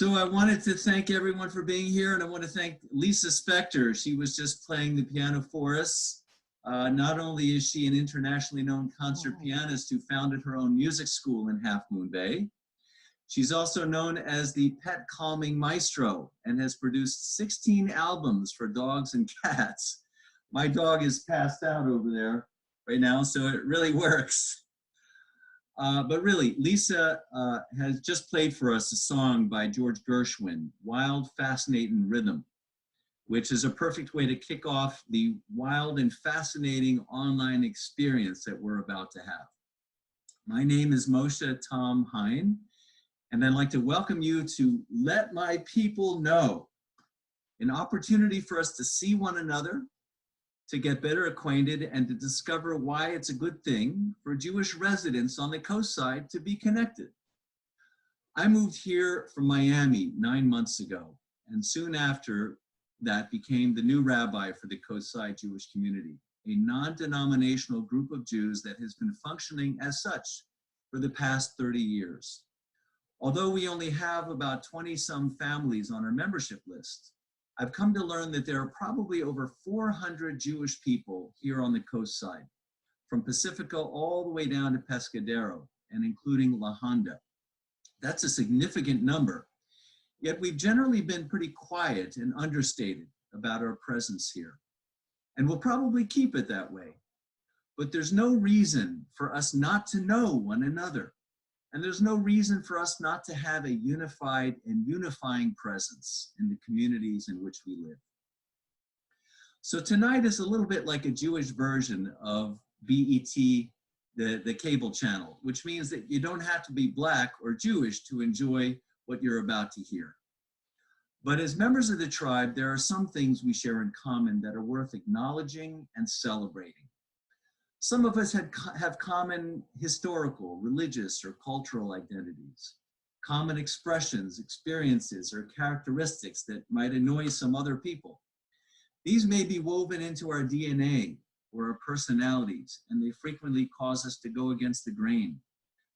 So I wanted to thank everyone for being here, and I want to thank Lisa Spector. She was just playing the piano for us. Not only is she an internationally known concert pianist who founded her own music school in Half Moon Bay, she's also known as the pet calming maestro and has produced 16 albums for dogs and cats. My dog is passed out over there right now, so it really works. But really, Lisa has just played for us a song by George Gershwin, Wild, Fascinating Rhythm, which is a perfect way to kick off the wild and fascinating online experience that we're about to have. My name is Moshe Tom Hein, and I'd like to welcome you to Let My People Know, an opportunity for us to see one another, to get better acquainted, and to discover why it's a good thing for Jewish residents on the Coastside to be connected. I moved here from Miami 9 months ago, and soon after that became the new rabbi for the Coastside Jewish community, a non-denominational group of Jews that has been functioning as such for the past 30 years. Although we only have about 20-some families on our membership list, I've come to learn that there are probably over 400 Jewish people here on the Coastside, from Pacifico all the way down to Pescadero, and including La Honda. That's a significant number, yet we've generally been pretty quiet and understated about our presence here. And we'll probably keep it that way. But there's no reason for us not to know one another. And there's no reason for us not to have a unified and unifying presence in the communities in which we live. So tonight is a little bit like a Jewish version of BET, the cable channel, which means that you don't have to be Black or Jewish to enjoy what you're about to hear. But as members of the tribe, there are some things we share in common that are worth acknowledging and celebrating. Some of us have common historical, religious, or cultural identities, common expressions, experiences, or characteristics that might annoy some other people. These may be woven into our DNA or our personalities, and they frequently cause us to go against the grain,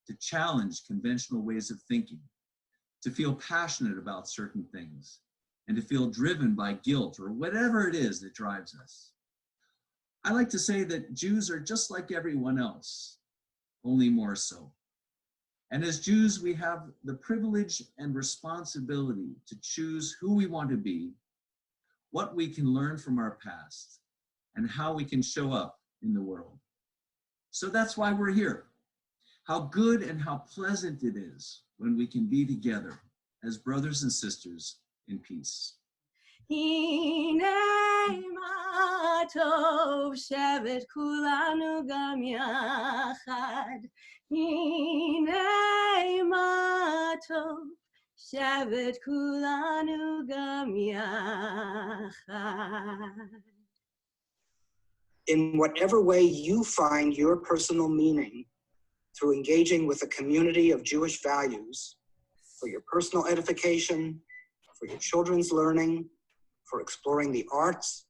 to challenge conventional ways of thinking, to feel passionate about certain things, and to feel driven by guilt or whatever it is that drives us. I like to say that Jews are just like everyone else, only more so. And as Jews, we have the privilege and responsibility to choose who we want to be, what we can learn from our past, and how we can show up in the world. So that's why we're here. How good and how pleasant it is when we can be together as brothers and sisters in peace. Hine ma tov shevet kulanu gam yachad. Hine ma tov shevet kulanu gam yachad. In whatever way you find your personal meaning through engaging with a community of Jewish values, for your personal edification, for your children's learning, for exploring the arts,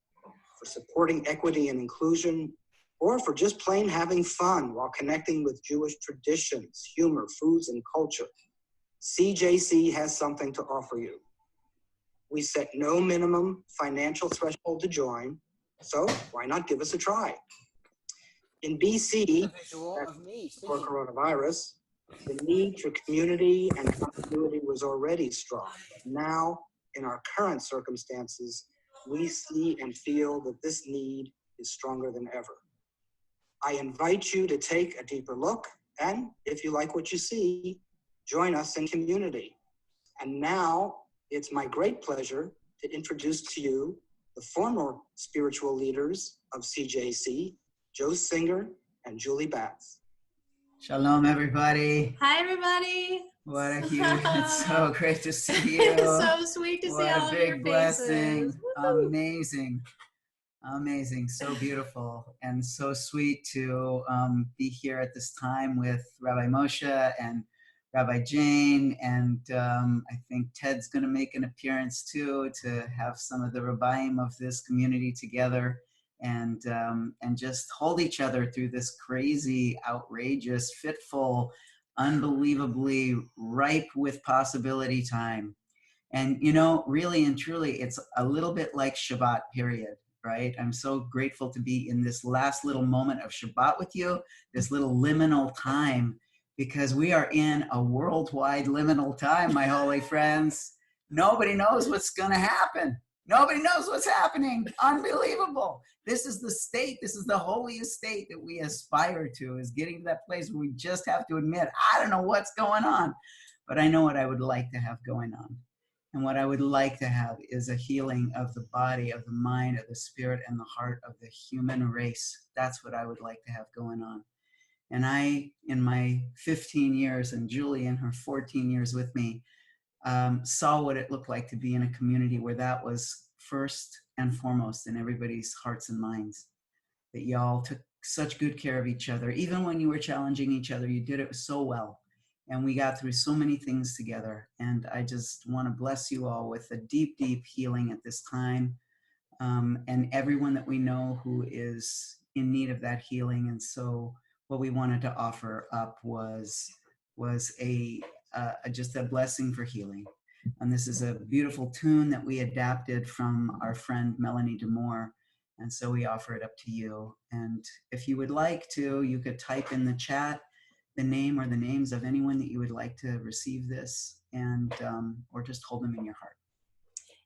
for supporting equity and inclusion, or for just plain having fun while connecting with Jewish traditions, humor, foods, and culture, CJC has something to offer you. We set no minimum financial threshold to join, so why not give us a try? In BC, before coronavirus, the need for community and continuity was already strong. Now, in our current circumstances, we see and feel that this need is stronger than ever. I invite you to take a deeper look, and if you like what you see, join us in community. And now, it's my great pleasure to introduce to you the former spiritual leaders of CJC, Jhos Singer and Julie Batz. Shalom, everybody. Hi, everybody. What a huge, it's so great to see you. It's so sweet to see all of your faces. What a big blessing. Amazing. Amazing. So beautiful and so sweet to be here at this time with Rabbi Moshe and Rabbi Jane. And I think Ted's going to make an appearance too, to have some of the Rabbaim of this community together and just hold each other through this crazy, outrageous, fitful, unbelievably ripe with possibility time. And, really and truly, it's a little bit like Shabbat, period, right? I'm so grateful to be in this last little moment of Shabbat with you, this little liminal time, because we are in a worldwide liminal time, my holy friends. Nobody knows what's going to happen. Nobody knows what's happening. Unbelievable. This is the state. This is the holiest state that we aspire to, is getting to that place where we just have to admit, I don't know what's going on, but I know what I would like to have going on. And what I would like to have is a healing of the body, of the mind, of the spirit, and the heart of the human race. That's what I would like to have going on. And I, in my 15 years, and Julie in her 14 years with me, saw what it looked like to be in a community where that was first and foremost in everybody's hearts and minds. That y'all took such good care of each other. Even when you were challenging each other, you did it so well. And we got through so many things together. And I just want to bless you all with a deep, deep healing at this time. And everyone that we know who is in need of that healing. And so what we wanted to offer up was just a blessing for healing. And this is a beautiful tune that we adapted from our friend Melanie DeMoore. And so we offer it up to you. And if you would like to, you could type in the chat the name or the names of anyone that you would like to receive this, and or just hold them in your heart.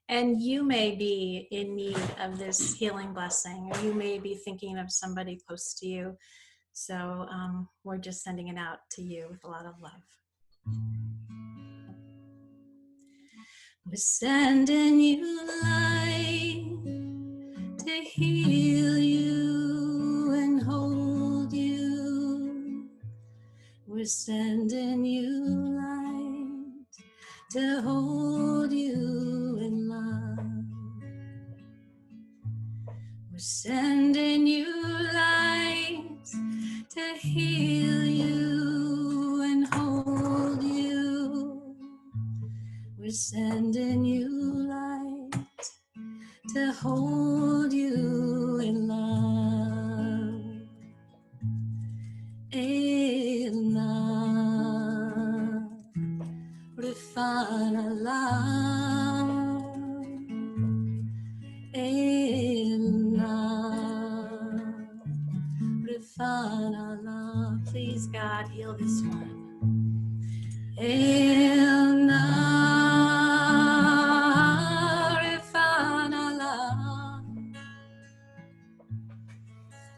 And you may be in need of this healing blessing, or you may be thinking of somebody close to you. So we're just sending it out to you with a lot of love. We're sending you light to heal you and hold you. We're sending you light to hold you in love. We're sending you light to heal you and hold you. We're sending you light to hold you in love. Elna Rifanala Elna Rifanala. Please, God, heal this one. Elna Rifanala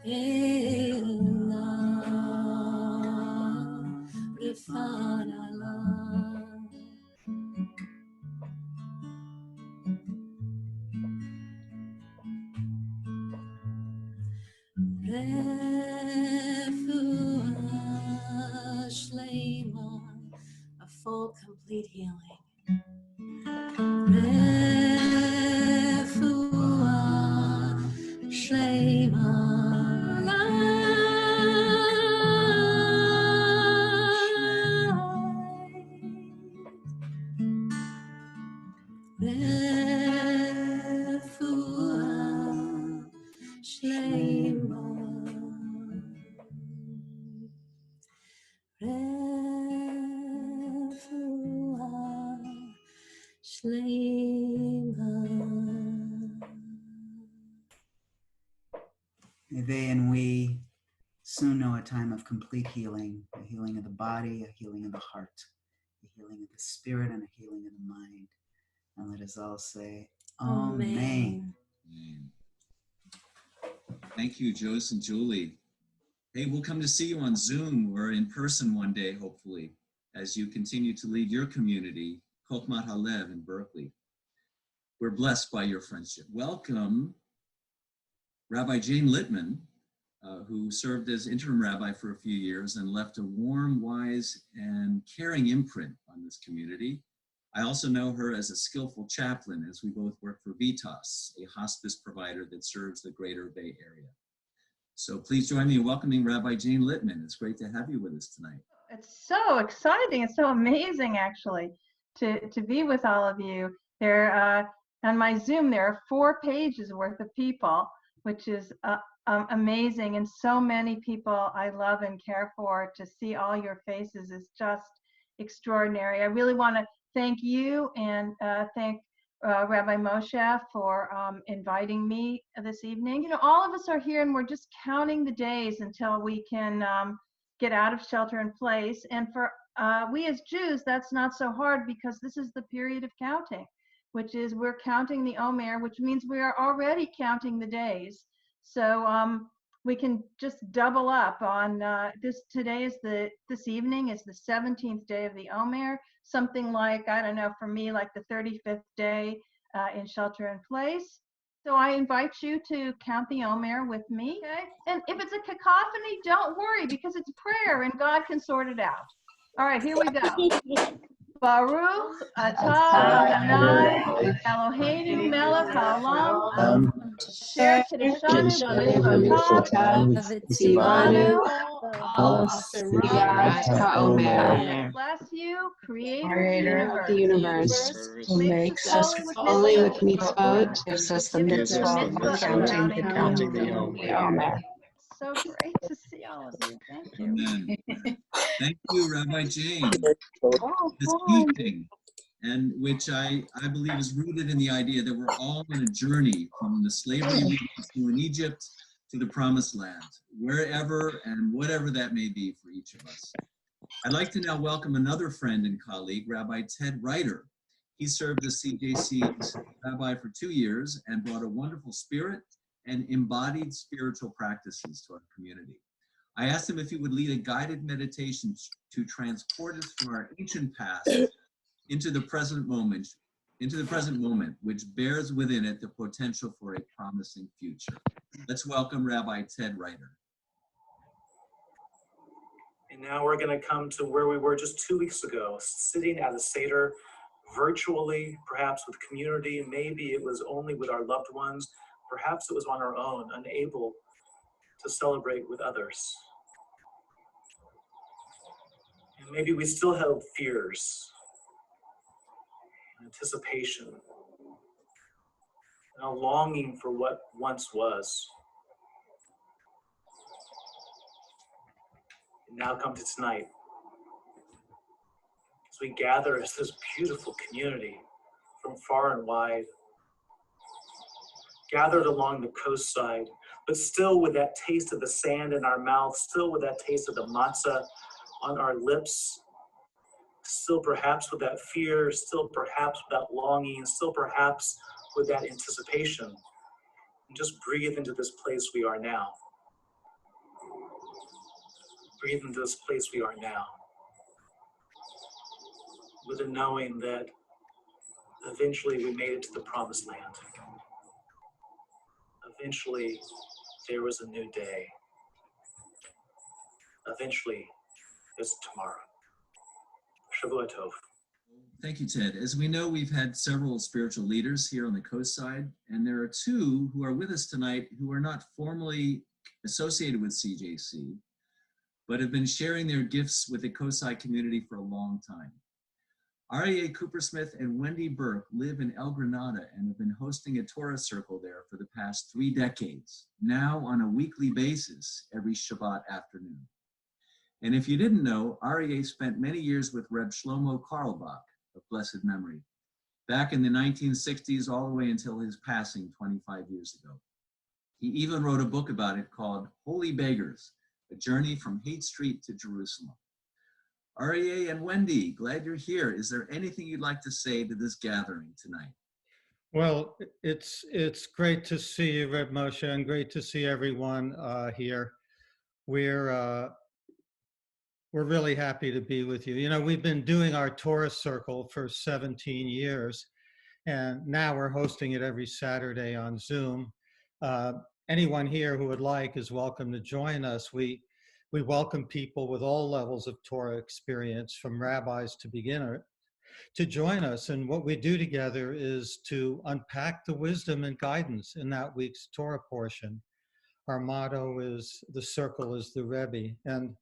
Elna Rifanala. Refuah Shlema, a full, complete healing. Refuah Shlema. Refuah Shlema. Refuah Shlema. May they and we soon know a time of complete healing, a healing of the body, a healing of the heart, a healing of the spirit, and a healing of the mind. And let us all say, Amen. Amen. Thank you, Jhos and Julie. Hey, we'll come to see you on Zoom or in person one day, hopefully, as you continue to lead your community, Chokhmat Halev in Berkeley. We're blessed by your friendship. Welcome, Rabbi Jane Littman, who served as interim rabbi for a few years and left a warm, wise, and caring imprint on this community. I also know her as a skillful chaplain, as we both work for Vitas, a hospice provider that serves the greater Bay Area. So please join me in welcoming Rabbi Jane Littman. It's great to have you with us tonight. It's so exciting. It's so amazing, actually, to be with all of you. There, on my Zoom, there are 4 pages worth of people, which is amazing. And so many people I love and care for. To see all your faces is just extraordinary. I really want to thank you and thank Rabbi Moshe for inviting me this evening. You know, all of us are here and we're just counting the days until we can get out of shelter in place. And for we as Jews, that's not so hard because this is the period of counting, which is we're counting the Omer, which means we are already counting the days. So we can just double up on this. This evening is the 17th day of the Omer, something like, I don't know, for me, like the 35th day in shelter in place. So I invite you to count the Omer with me. Okay? And if it's a cacophony, don't worry because it's prayer and God can sort it out. All right, here we go. Baruch atah Adonai Eloheinu melech haolam asher kiddushanu b'mitzvotav v'tzivanu b'asriat ha'omer. Bless you, Creator of the universe, who makes us holy with mitzvot, gives us the mitzvot of counting the Omer. So great to see all of you. Thank you. Amen. Thank you, Rabbi Jane. This teaching, and which I believe is rooted in the idea that we're all on a journey from the slavery we went through in Egypt to the promised land, wherever and whatever that may be for each of us. I'd like to now welcome another friend and colleague, Rabbi Ted Reiter. He served as CJC's rabbi for 2 years and brought a wonderful spirit and embodied spiritual practices to our community. I asked him if he would lead a guided meditation to transport us from our ancient past into the present moment, which bears within it the potential for a promising future. Let's welcome Rabbi Ted Reiter. And now we're going to come to where we were just 2 weeks ago, sitting at a Seder, virtually, perhaps with community. Maybe it was only with our loved ones. Perhaps it was on our own, unable to celebrate with others. And maybe we still held fears, anticipation, and a longing for what once was. And now come to tonight, as we gather as this beautiful community from far and wide, gathered along the coastside, but still with that taste of the sand in our mouth, still with that taste of the matzah on our lips, still perhaps with that fear, still perhaps with that longing, still perhaps with that anticipation. And just breathe into this place we are now. Breathe into this place we are now, with the knowing that eventually we made it to the promised land. Eventually, there was a new day. Eventually, there's tomorrow. Shavua Tov. Thank you, Ted. As we know, we've had several spiritual leaders here on the Coastside, and there are two who are with us tonight who are not formally associated with CJC, but have been sharing their gifts with the Coastside community for a long time. Rabbi Coopersmith and Wendy Burke live in El Granada and have been hosting a Torah circle there for the past 3 decades, now on a weekly basis every Shabbat afternoon. And if you didn't know, Aryeh spent many years with Reb Shlomo Carlebach of blessed memory, back in the 1960s all the way until his passing 25 years ago. He even wrote a book about it called Holy Beggars, A Journey from Hate Street to Jerusalem. Aryeh and Wendy, glad you're here. Is there anything you'd like to say to this gathering tonight? Well, it's great to see you, Rev Moshe, and great to see everyone here. We're really happy to be with you. You know, we've been doing our Torah Circle for 17 years, and now we're hosting it every Saturday on Zoom. Anyone here who would like is welcome to join us. We welcome people with all levels of Torah experience, from rabbis to beginner, to join us. And what we do together is to unpack the wisdom and guidance in that week's Torah portion. Our motto is, the circle is the Rebbe. And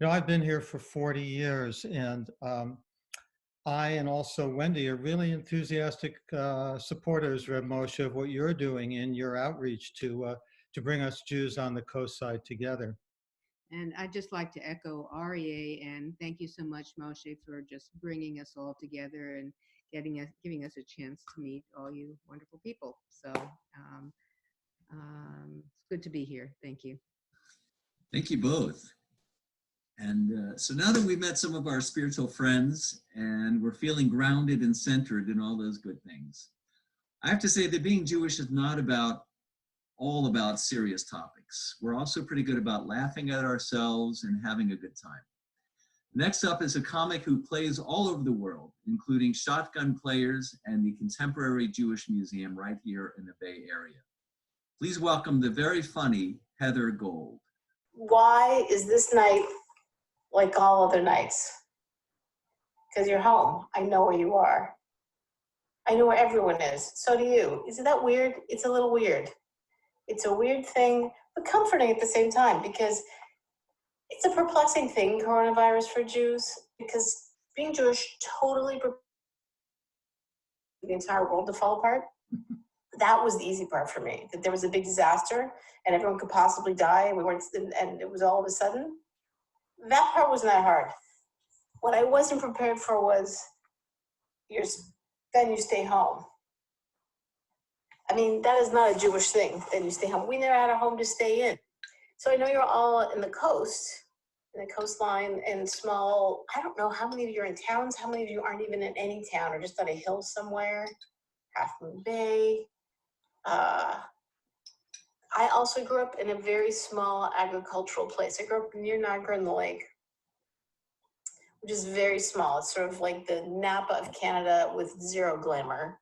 you know, I've been here for 40 years, and I and also Wendy are really enthusiastic supporters, Rev Moshe, of what you're doing in your outreach to bring us Jews on the Coastside together. And I'd just like to echo Aryeh and thank you so much, Moshe, for just bringing us all together and giving us a chance to meet all you wonderful people. So it's good to be here. Thank you. Thank you both. And so now that we've met some of our spiritual friends and we're feeling grounded and centered in all those good things, I have to say that being Jewish is not all about serious topics. We're also pretty good about laughing at ourselves and having a good time. Next up is a comic who plays all over the world, including Shotgun Players and the Contemporary Jewish Museum right here in the Bay Area. Please welcome the very funny Heather Gould. Why is this night like all other nights? Because you're home. I know where you are. I know where everyone is. So do you. Isn't that weird? It's a little weird. It's a weird thing, but comforting at the same time, because it's a perplexing thing, coronavirus for Jews, because being Jewish totally prepared the entire world to fall apart. That was the easy part for me, that there was a big disaster and everyone could possibly die and it was all of a sudden. That part wasn't that hard. What I wasn't prepared for was then you stay home. I mean, that is not a Jewish thing, then you stay home. We never had a home to stay in. So I know you're all in the coastline, and small, I don't know how many of you are in towns, how many of you aren't even in any town or just on a hill somewhere, Half Moon Bay. I also grew up in a very small agricultural place. I grew up near Niagara-on-the-Lake, which is very small. It's sort of like the Napa of Canada with zero glamour,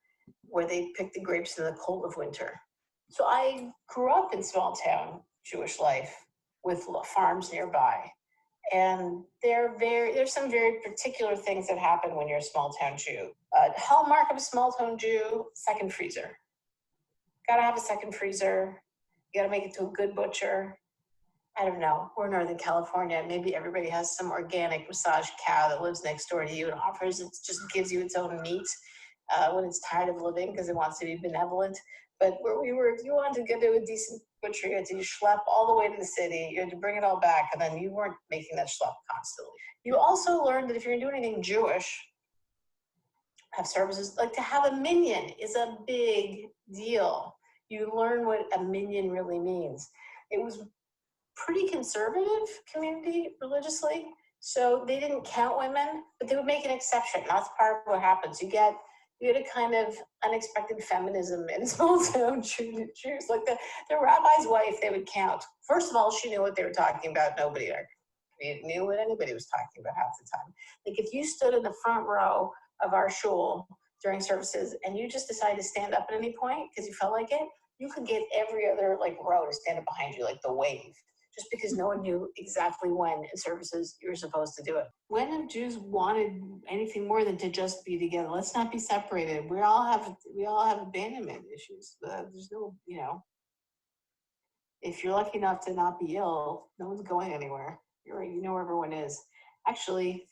where they pick the grapes in the cold of winter. So I grew up in small town Jewish life with farms nearby. And there's some very particular things that happen when you're a small town Jew. Hallmark of a small town Jew, second freezer. Gotta have a second freezer. You gotta make it to a good butcher. I don't know, we're in Northern California. Maybe everybody has some organic massage cow that lives next door to you and just gives you its own meat when it's tired of living because it wants to be benevolent. But where we were, if you wanted to get to a decent butcher, you had to schlep all the way to the city. You had to bring it all back, and then you weren't making that schlep constantly. You also learned that if you're going to do anything Jewish, have services, like to have a minyan is a big deal. You learn what a minyan really means. It was pretty conservative community religiously, so they didn't count women, but they would make an exception. That's part of what happens. You get a kind of unexpected feminism in small town Jews. Like the rabbi's wife, they would count. First of all, she knew what they were talking about. Nobody in our community knew what anybody was talking about half the time. Like if you stood in the front row of our shul during services and you just decided to stand up at any point because you felt like it, you could get every other row to stand up behind you, like the wave, just because no one knew exactly when in services you were supposed to do it. When have Jews wanted anything more than to just be together? Let's not be separated. We all have abandonment issues. There's no, if you're lucky enough to not be ill, no one's going anywhere. You know where everyone is. Actually,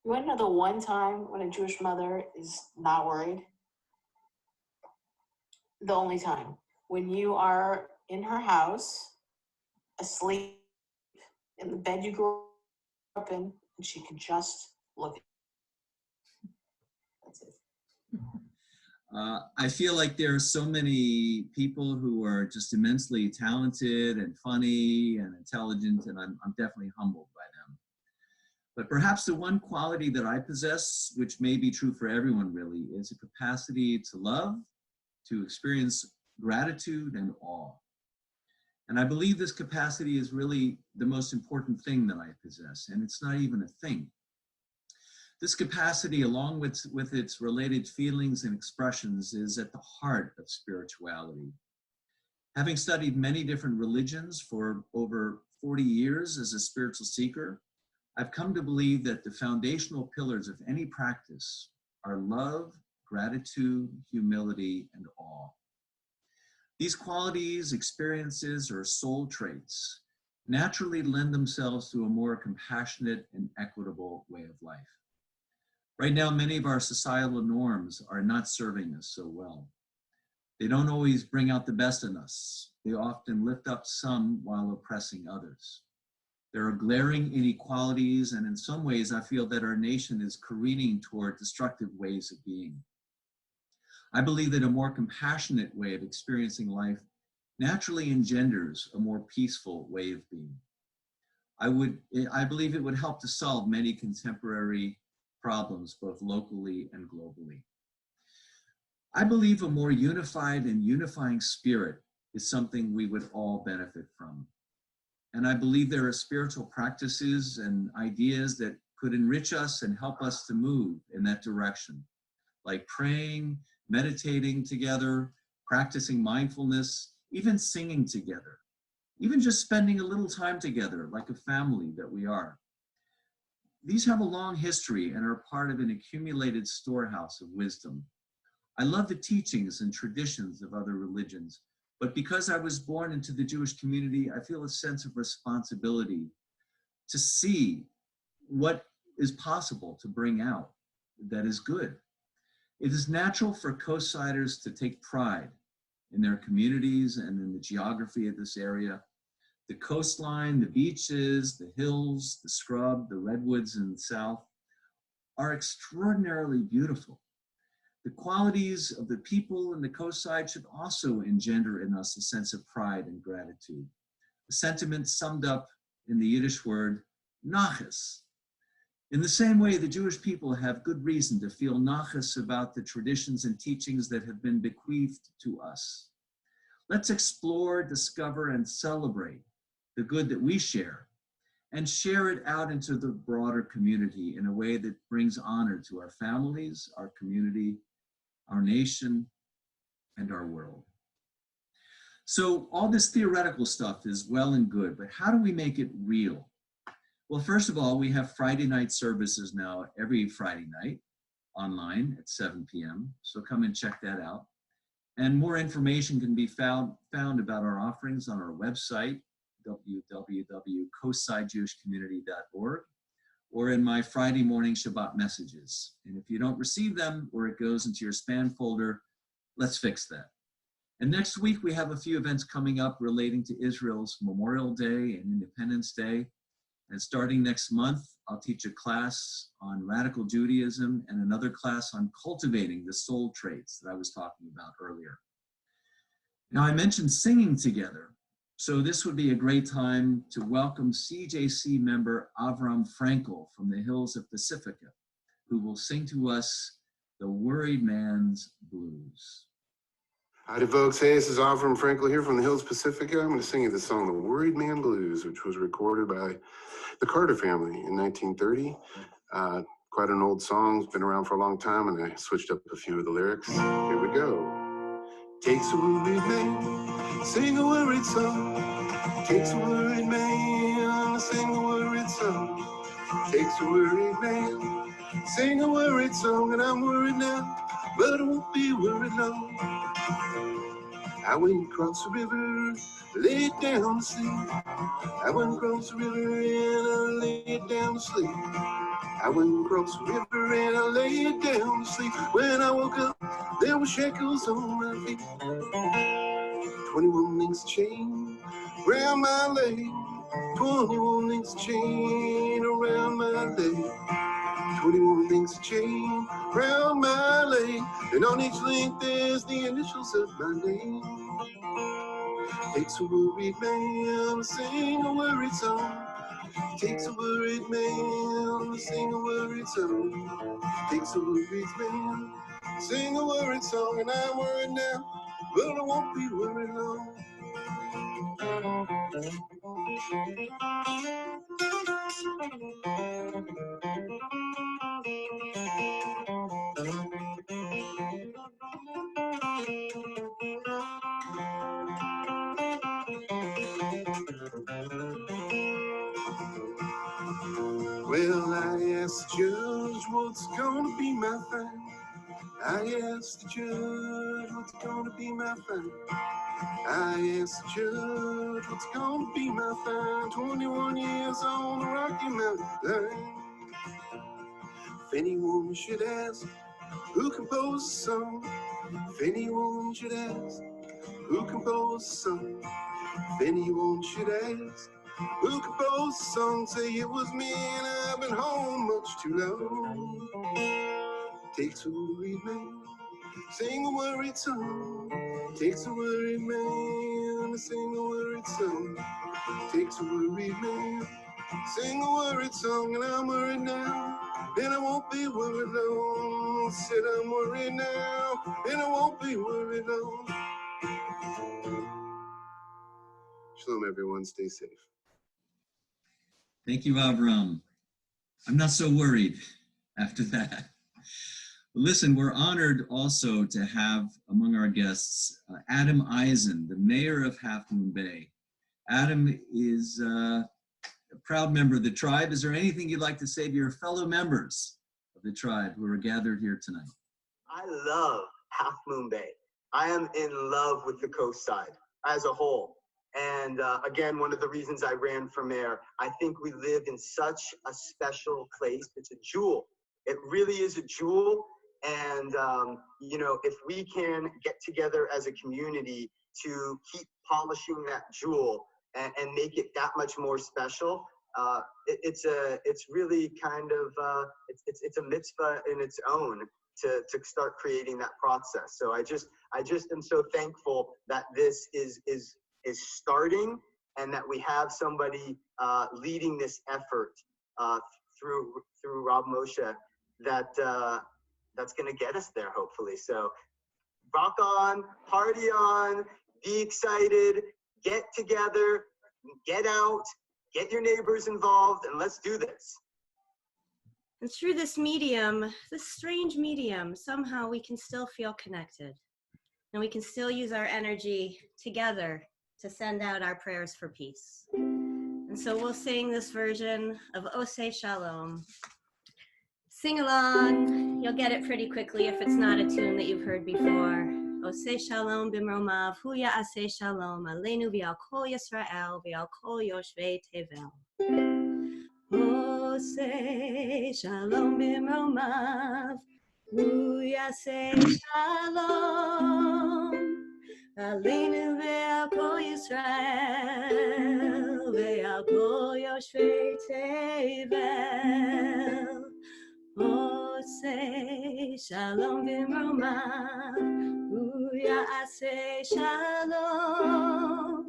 you want to know the one time when a Jewish mother is not worried? The only time. When you are in her house, asleep, in the bed you grew up in, and she can just look at you. That's it. I feel like there are so many people who are just immensely talented and funny and intelligent, and I'm definitely humbled by them. But perhaps the one quality that I possess, which may be true for everyone really, is a capacity to love, to experience gratitude and awe. And I believe this capacity is really the most important thing that I possess, and it's not even a thing. This capacity, along with its related feelings and expressions, is at the heart of spirituality. Having studied many different religions for over 40 years as a spiritual seeker, I've come to believe that the foundational pillars of any practice are love, gratitude, humility, and awe. These qualities, experiences, or soul traits naturally lend themselves to a more compassionate and equitable way of life. Right now, many of our societal norms are not serving us so well. They don't always bring out the best in us. They often lift up some while oppressing others. There are glaring inequalities, and in some ways, I feel that our nation is careening toward destructive ways of being. I believe that a more compassionate way of experiencing life naturally engenders a more peaceful way of being. I believe it would help to solve many contemporary problems, both locally and globally. I believe a more unified and unifying spirit is something we would all benefit from. And I believe there are spiritual practices and ideas that could enrich us and help us to move in that direction, like praying, meditating together, practicing mindfulness, even singing together, even just spending a little time together like a family that we are. These have a long history and are part of an accumulated storehouse of wisdom. I love the teachings and traditions of other religions, but because I was born into the Jewish community, I feel a sense of responsibility to see what is possible to bring out that is good. It is natural for Coastsiders to take pride in their communities and in the geography of this area. The coastline, the beaches, the hills, the scrub, the redwoods in the south are extraordinarily beautiful. The qualities of the people in the coastside should also engender in us a sense of pride and gratitude, a sentiment summed up in the Yiddish word nachas. In the same way, the Jewish people have good reason to feel nachas about the traditions and teachings that have been bequeathed to us. Let's explore, discover, and celebrate the good that we share, and share it out into the broader community in a way that brings honor to our families, our community, our nation, and our world. So all this theoretical stuff is well and good, but how do we make it real? Well, first of all, we have Friday night services now every Friday night online at 7 p.m. So come and check that out. And more information can be found about our offerings on our website, www.coastsidejewishcommunity.org, or in my Friday morning Shabbat messages. And if you don't receive them or it goes into your spam folder, let's fix that. And next week, we have a few events coming up relating to Israel's Memorial Day and Independence Day. And starting next month, I'll teach a class on radical Judaism and another class on cultivating the soul traits that I was talking about earlier. Now, I mentioned singing together. So this would be a great time to welcome CJC member Avram Frankel from the hills of Pacifica, who will sing to us The Worried Man's Blues. Howdy folks, hey, this is Avram Frankel here from the hills Pacifica. I'm going to sing you the song The Worried Man Blues, which was recorded by the Carter family in 1930. Quite an old song, it's been around for a long time, and I switched up a few of the lyrics. Here we go. Takes a worried man, sing a worried song. Takes a worried man, sing a worried song. Takes a worried man, sing a worried song, and I'm worried now, but I won't be worried long. I went across the river, laid down to sleep. I went across the river and I laid down to sleep. I went across the river and I laid down to sleep. When I woke up, there were shackles on my feet. 21 links of chain around my leg. 21 links of chain around my leg. 21 links of chain around my leg. And on each link there's the initials of my name. Takes a worried man to sing a worried song. Takes a worried man to sing a worried song. Takes a worried man to sing a worried song. And I'm worried now, but I won't be worried long. Well, I asked the judge what's gonna be my fine. I asked the judge what's gonna be my fine. I asked the judge what's gonna be my fine. 21 years on the Rocky Mountain line. If anyone should ask who composed the song, if anyone should ask who composed the song, if anyone should ask Who composed the song? Say it was me, and I've been home much too long. Takes a worried man, sing a worried song. Takes a worried man to sing a worried song. Takes a worried man, sing a worried song, and I'm worried now, and I won't be worried long. Said I'm worried now, and I won't be worried long. Shalom, everyone. Stay safe. Thank you, Avram. I'm not so worried after that. Listen, we're honored also to have among our guests Adam Eisen, the mayor of Half Moon Bay. Adam is a proud member of the tribe. Is there anything you'd like to say to your fellow members of the tribe who are gathered here tonight? I love Half Moon Bay. I am in love with the Coastside as a whole. And again, one of the reasons I ran for mayor, I think we live in such a special place. It's a jewel. It really is a jewel. And, you know, if we can get together as a community to keep polishing that jewel and make it that much more special, it's really kind of, it's a mitzvah in its own to start creating that process. So I just am so thankful that this is starting, and that we have somebody leading this effort through Rev Moshe that's going to get us there, hopefully. So rock on, party on, be excited, get together, get out, get your neighbors involved, and let's do this. And through this medium, this strange medium, somehow we can still feel connected, and we can still use our energy together to send out our prayers for peace. And so we'll sing this version of Say Shalom. Sing along. You'll get it pretty quickly if it's not a tune that you've heard before. Say Shalom bimromav, hu ya'aseh shalom, aleinu v'al kol Yisrael, v'al kol yoshvei tevel. Say Shalom bimromav, hu ya'aseh shalom, aleinu v'al kol Yisrael, v'al kol yoshvei tevel. Say Shalom bimromav, hu ya'aseh shalom,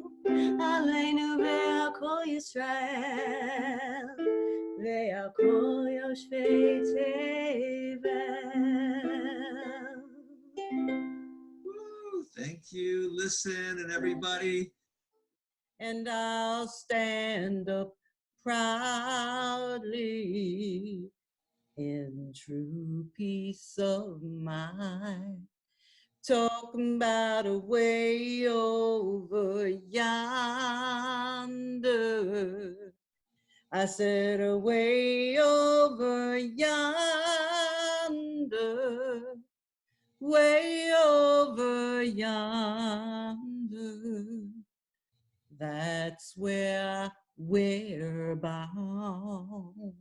aleinu ve'al kol Yisrael, ve'al kol yoshvei tevel. Woo, thank you. Listen, and everybody. And I'll stand up proudly in true peace of mind, talking about a way over yonder. I said a way over yonder, way over yonder. That's where we're bound.